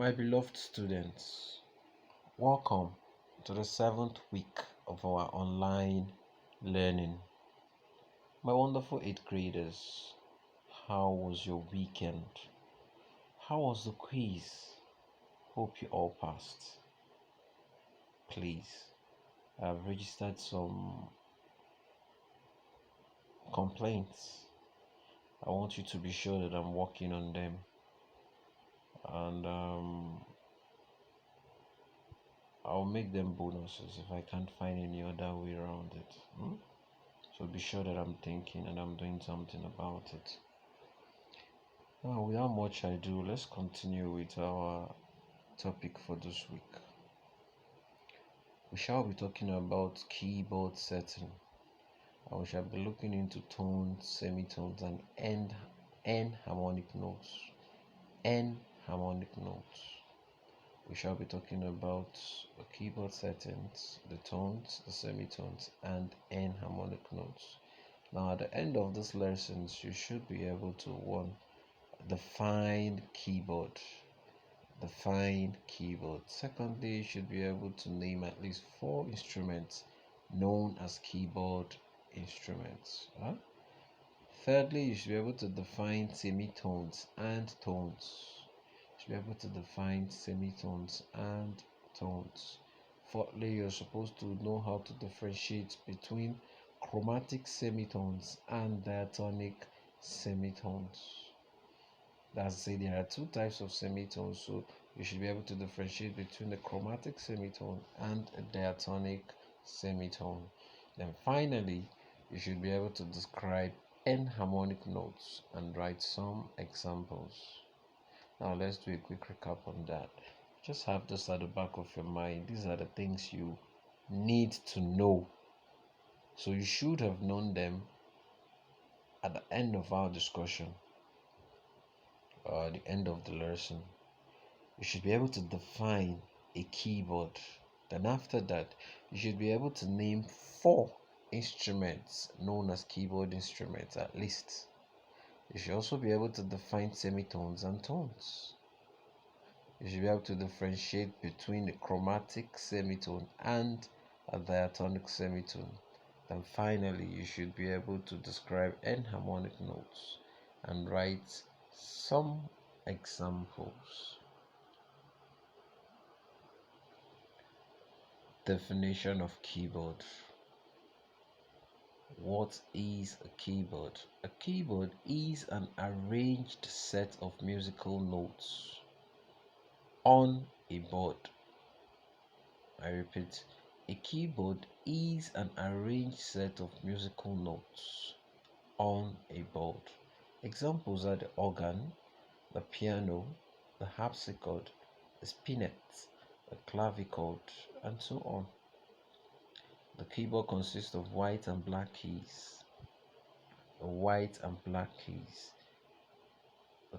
My beloved students, welcome to the seventh week of our online learning. My wonderful eighth graders, how was your weekend? How was the quiz? Hope you all passed. Please, I've registered some complaints. I want you to be sure that I'm working on them, and I'll make them bonuses if I can't find any other way around it. So be sure that I'm thinking and I'm doing something about it. Now, without much ado, let's continue with our topic for this week. We shall be talking about keyboard setting. And we shall be looking into tones, semitones, and end harmonic notes. End harmonic notes. We shall be talking about the keyboard settings, the tones, the semitones, and end harmonic notes. Now, at the end of these lessons, you should be able to define keyboard. Secondly, you should be able to name at least 4 instruments known as keyboard instruments. Thirdly, you should be able to define semitones and tones. Fourthly, you're supposed to know how to differentiate between chromatic semitones and diatonic semitones. That's to say, there are 2 types of semitones, so you should be able to differentiate between the chromatic semitone and a diatonic semitone. Then finally, you should be able to describe enharmonic notes and write some examples. Now let's do a quick recap on that. Just have this at the back of your mind. These are the things you need to know. So you should have known them at the end of our discussion, the end of the lesson. You should be able to define a keyboard. Then after that, you should be able to name 4 instruments known as keyboard instruments at least. You should also be able to define semitones and tones. You should be able to differentiate between the chromatic semitone and a diatonic semitone. Then finally, you should be able to describe enharmonic notes and write some examples. Definition of keyboard. What is a keyboard? A keyboard is an arranged set of musical notes on a board. I repeat, a keyboard is an arranged set of musical notes on a board. Examples are the organ, the piano, the harpsichord, the spinet, the clavichord, and so on. The keyboard consists of white and black keys. The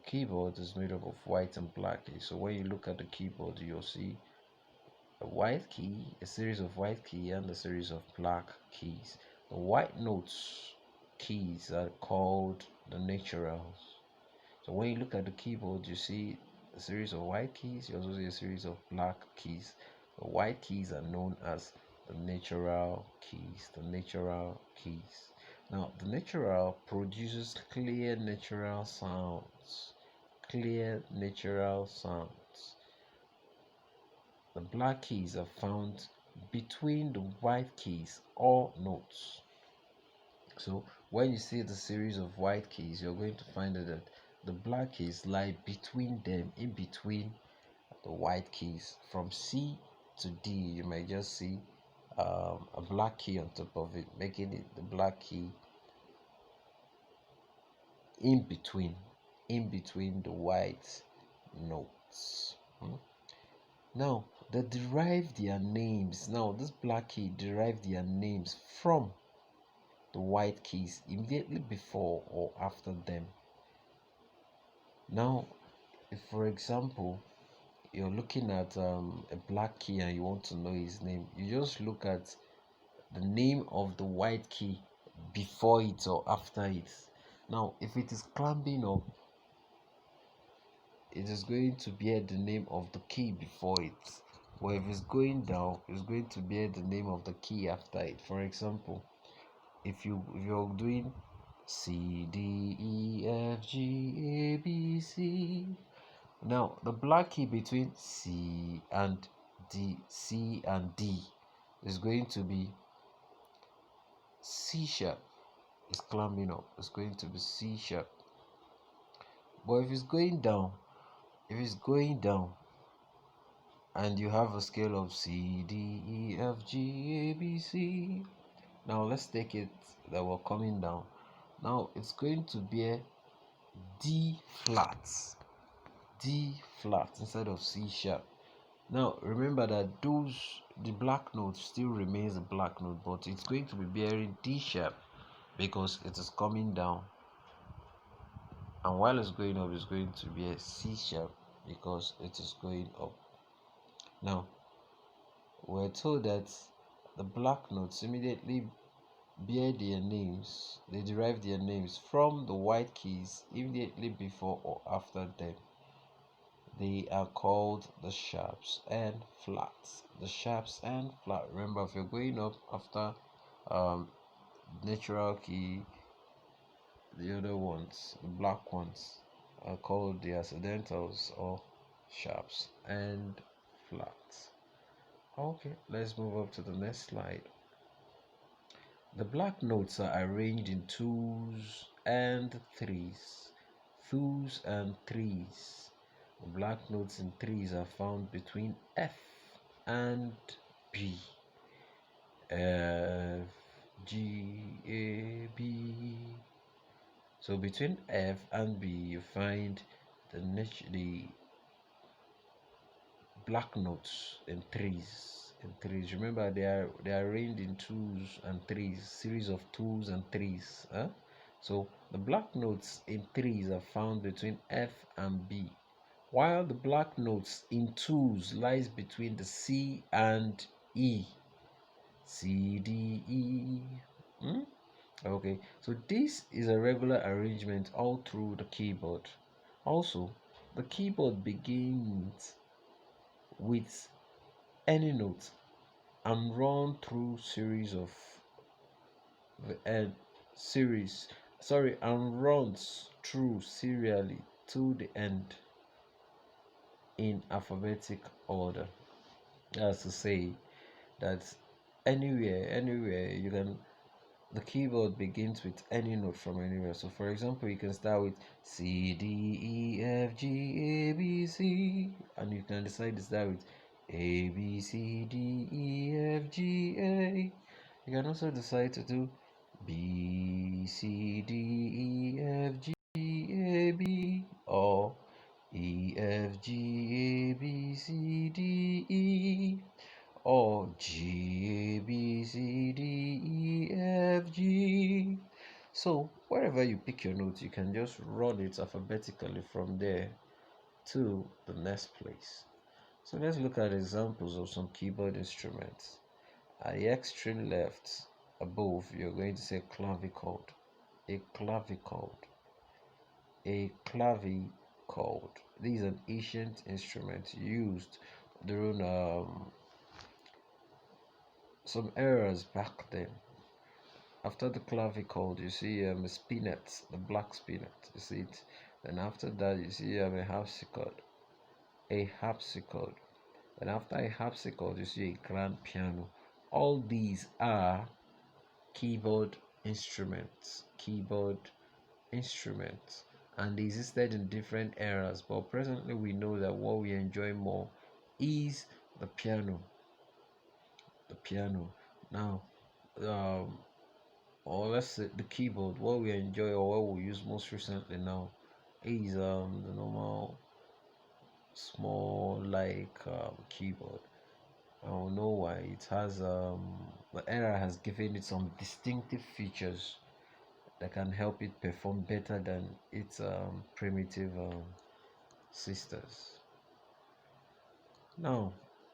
keyboard is made up of white and black keys. So when you look at the keyboard, you'll see a white key, a series of white keys, and a series of black keys. The white notes keys are called the naturals. So when you look at the keyboard, you see a series of white keys, you also see a series of black keys. The white keys are known as the natural keys. Now, the natural produces clear natural sounds. The black keys are found between the white keys or notes. So when you see the series of white keys, you're going to find that the black keys lie between them, in between the white keys. From C to D, you might just see a black key on top of it, making it the black key in between the white notes. Now they derive their names. Now this black key derive their names from the white keys immediately before or after them. Now, if for example you're looking at a black key and you want to know his name, you just look at the name of the white key before it or after it. Now, if it is climbing up, it is going to bear the name of the key before it. Or if it's going down, it's going to bear the name of the key after it. For example, if you're doing C D E F G A B C, now the black key between C and D is going to be C sharp. It's climbing up. It's going to be C sharp. But if it's going down, and you have a scale of C D E F G A B C. Now let's take it that we're coming down. Now it's going to be a D flat, instead of C sharp. Now remember that the black note still remains a black note, but it's going to be bearing D sharp because it is coming down, and while it's going up, it's going to be a C sharp because it is going up. Now we're told that the black notes immediately bear their names, they derive their names from the white keys immediately before or after them. They are called the sharps and flats. The sharps and flat. Remember, if you're going up after natural key, the other ones, the black ones, are called the accidentals or sharps and flats. Okay, let's move up to the next slide. The black notes are arranged in twos and threes. Twos and threes. The black notes in threes are found between F and B. F, G, A, B. So between F and B, you find the black notes in threes. Remember, they are arranged in twos and threes, series of twos and threes. So the black notes in threes are found between F and B, while the black notes in twos lies between the C and E. C, D, E. Okay, so this is a regular arrangement all through the keyboard. Also, the keyboard begins with any note and run through series of the end series and runs through serially to the end in alphabetic order. That's to say that anywhere you can, the keyboard begins with any note from anywhere. So for example, you can start with C D E F G A B C, and you can decide to start with A B C D E F G A. You can also decide to do B C D E F G A B or E F G A B C D E or G A B C D E F G. So wherever you pick your notes, you can just run it alphabetically from there to the next place. So let's look at examples of some keyboard instruments. At the extreme left above, you're going to say clavichord. A clavichord. A clavichord. This is an ancient instrument used during some eras back then. After the clavichord, you see a spinet, the black spinet. You see it. Then after that, you see a harpsichord. A harpsichord. And after a harpsichord, you see a grand piano. All these are keyboard instruments. And they existed in different eras, but presently we know that what we enjoy more is the piano. Now, or let's say the keyboard, what we enjoy or what we use most recently now is the normal small keyboard. I don't know why. It has the era has given it some distinctive features that can help it perform better than its primitive sisters. Now,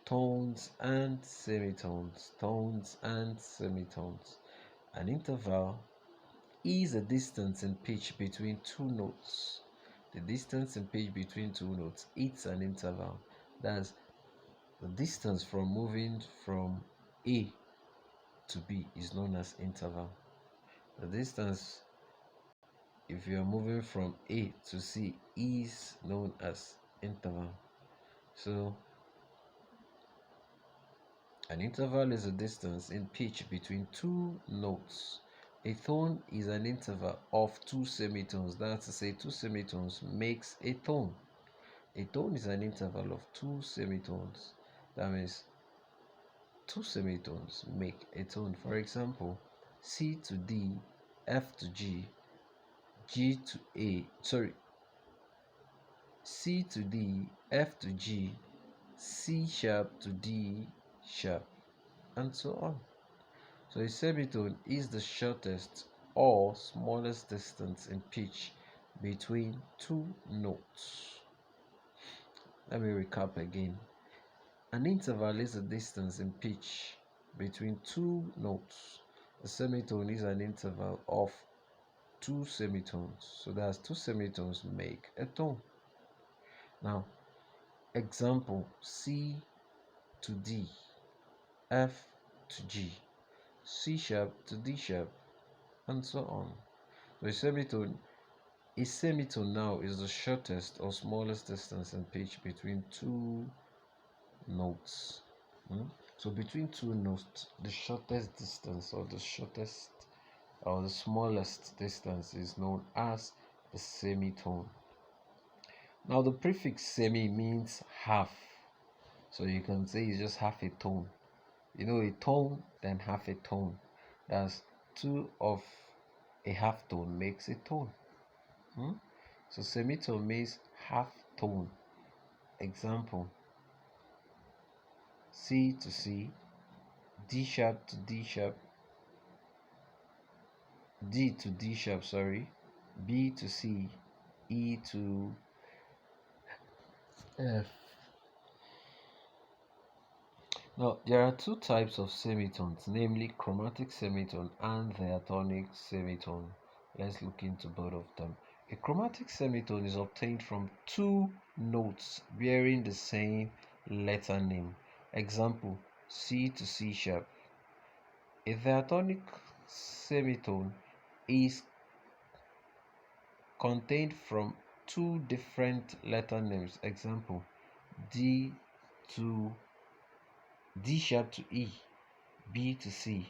tones and semitones. An interval is a distance in pitch between two notes The distance in pitch between two notes, it's an interval. That's the distance from moving from A to B is known as interval. The distance if you are moving from A to C is known as interval. So an interval is a distance in pitch between two notes. A tone is an interval of two semitones. That's to say, two semitones makes a tone. A tone is an interval of two semitones. That means two semitones make a tone. For example, C to D, F to G, G to A, C to D, F to G, C sharp to D sharp, and so on. So a semitone is the shortest or smallest distance in pitch between two notes. Let me recap again. An interval is a distance in pitch between two notes. A semitone is an interval of two semitones. So that's two semitones make a tone. Now, example C to D, F to G, C sharp to D sharp, and so on. So a semitone now is the shortest or smallest distance in pitch between two notes. So between two notes, the shortest distance or the smallest distance is known as the semitone. Now the prefix semi means half. So you can say it's just half a tone. You know, a tone, then half a tone. That's two of a half tone makes a tone. So semitone means half tone. Example: C to C, D sharp to D sharp, D to D sharp, B to C, E to F. Now, there are two types of semitones, namely chromatic semitone and diatonic semitone. Let's look into both of them. A chromatic semitone is obtained from two notes bearing the same letter name. Example: C to C sharp. A diatonic semitone is contained from two different letter names. Example: D to D sharp to E, B to C,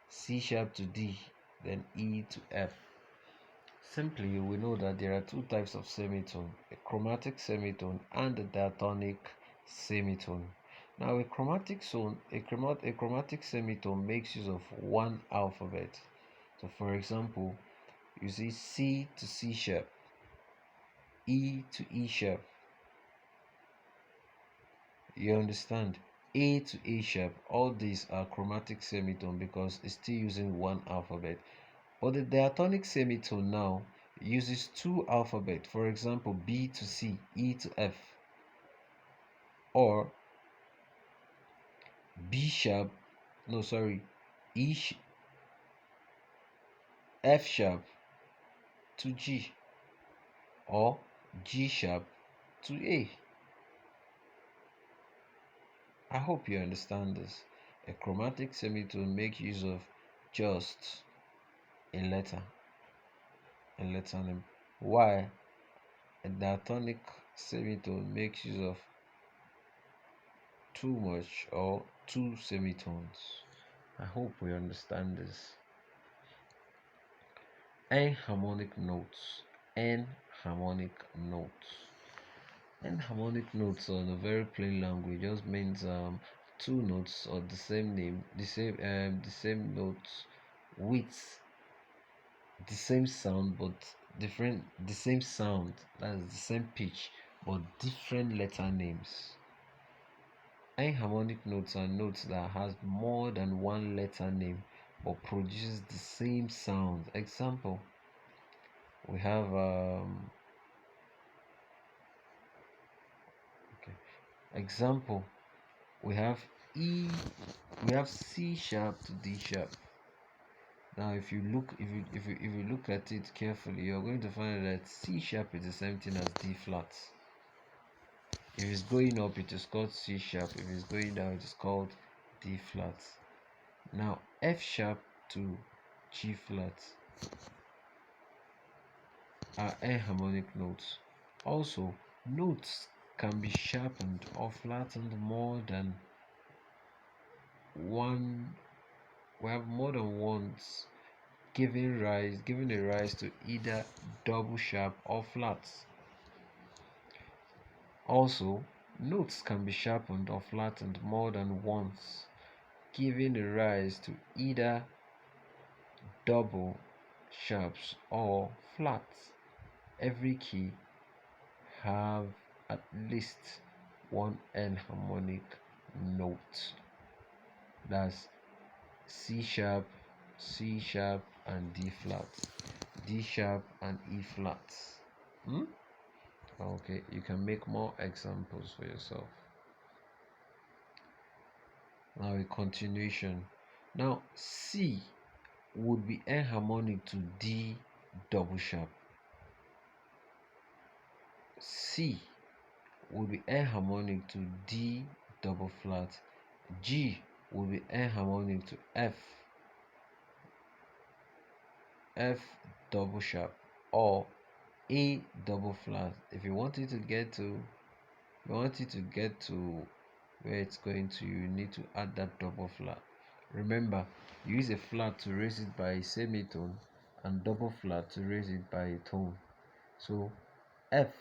C sharp to D, then E to F. Simply, we know that there are two types of semitone, a chromatic semitone and a diatonic semitone. Now, a chromatic semitone makes use of one alphabet. So, for example, you see C to C sharp, E to E sharp. You understand? A to A sharp. All these are chromatic semitone because it's still using one alphabet. But the diatonic semitone now uses two alphabet. For example, B to C, E to F, or B sharp, no sorry, F sharp to G, or G sharp to A. I hope you understand this. A chromatic semitone makes use of just a letter name, while a diatonic semitone makes use of too much or two semitones. I hope we understand this. Enharmonic notes. Enharmonic notes. Enharmonic notes, on a very plain language, just means two notes or the same name, the same notes with the same sound but different. The same sound, that's the same pitch, but different letter names. Enharmonic notes are notes that has more than one letter name but produces the same sound. Example: we have example we have C sharp to D sharp, Now, if you look at it carefully, you're going to find that C sharp is the same thing as D flat. If it's going up, it is called C sharp. If it's going down, it is called D flat. Now, F sharp to G flat are enharmonic notes. Also, notes can be sharpened or flattened more than one. We have more than once, giving a rise to either double sharp or flats. Also, notes can be sharpened or flattened more than once, giving a rise to either double sharps or flats. Every key have at least one enharmonic note. That's C sharp, C sharp, and D flat, D sharp, and E flat. Okay, you can make more examples for yourself. Now a continuation. Now C would be enharmonic to D double sharp. C would be enharmonic to D double flat. G would be enharmonic to F double sharp, or A double flat. If you want it to get to where it's going to, you need to add that double flat. Remember, you use a flat to raise it by a semitone and double flat to raise it by a tone. So F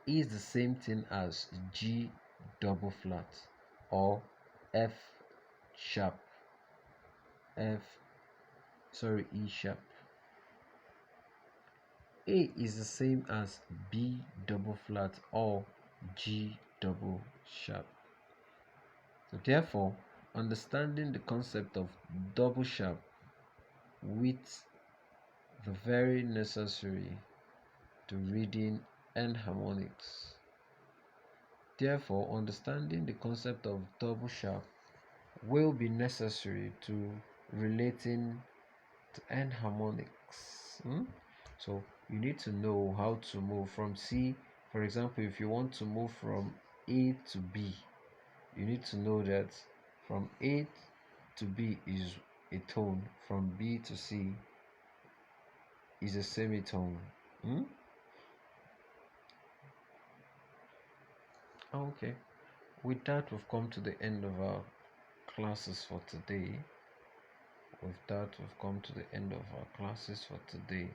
is the same thing as G double flat or E sharp. E sharp. A is the same as B double flat or G double sharp. So therefore, understanding the concept of double sharp with the very necessary to reading enharmonics. Therefore, understanding the concept of double sharp will be necessary to relating to enharmonics. So you need to know how to move from C. For example, if you want to move from A to B, you need to know that from A to B is a tone, from B to C is a semitone. Okay, with that, we've come to the end of our classes for today.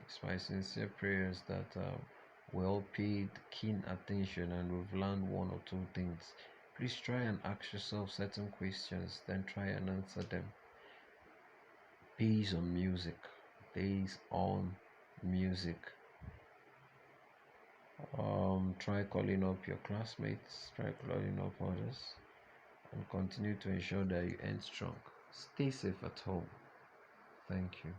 It's my sincere prayers that we all paid keen attention and we've learned one or two things. Please try and ask yourself certain questions, then try and answer them based on music. Try calling up your classmates, try calling up others, and continue to ensure that you end strong. Stay safe at home. Thank you.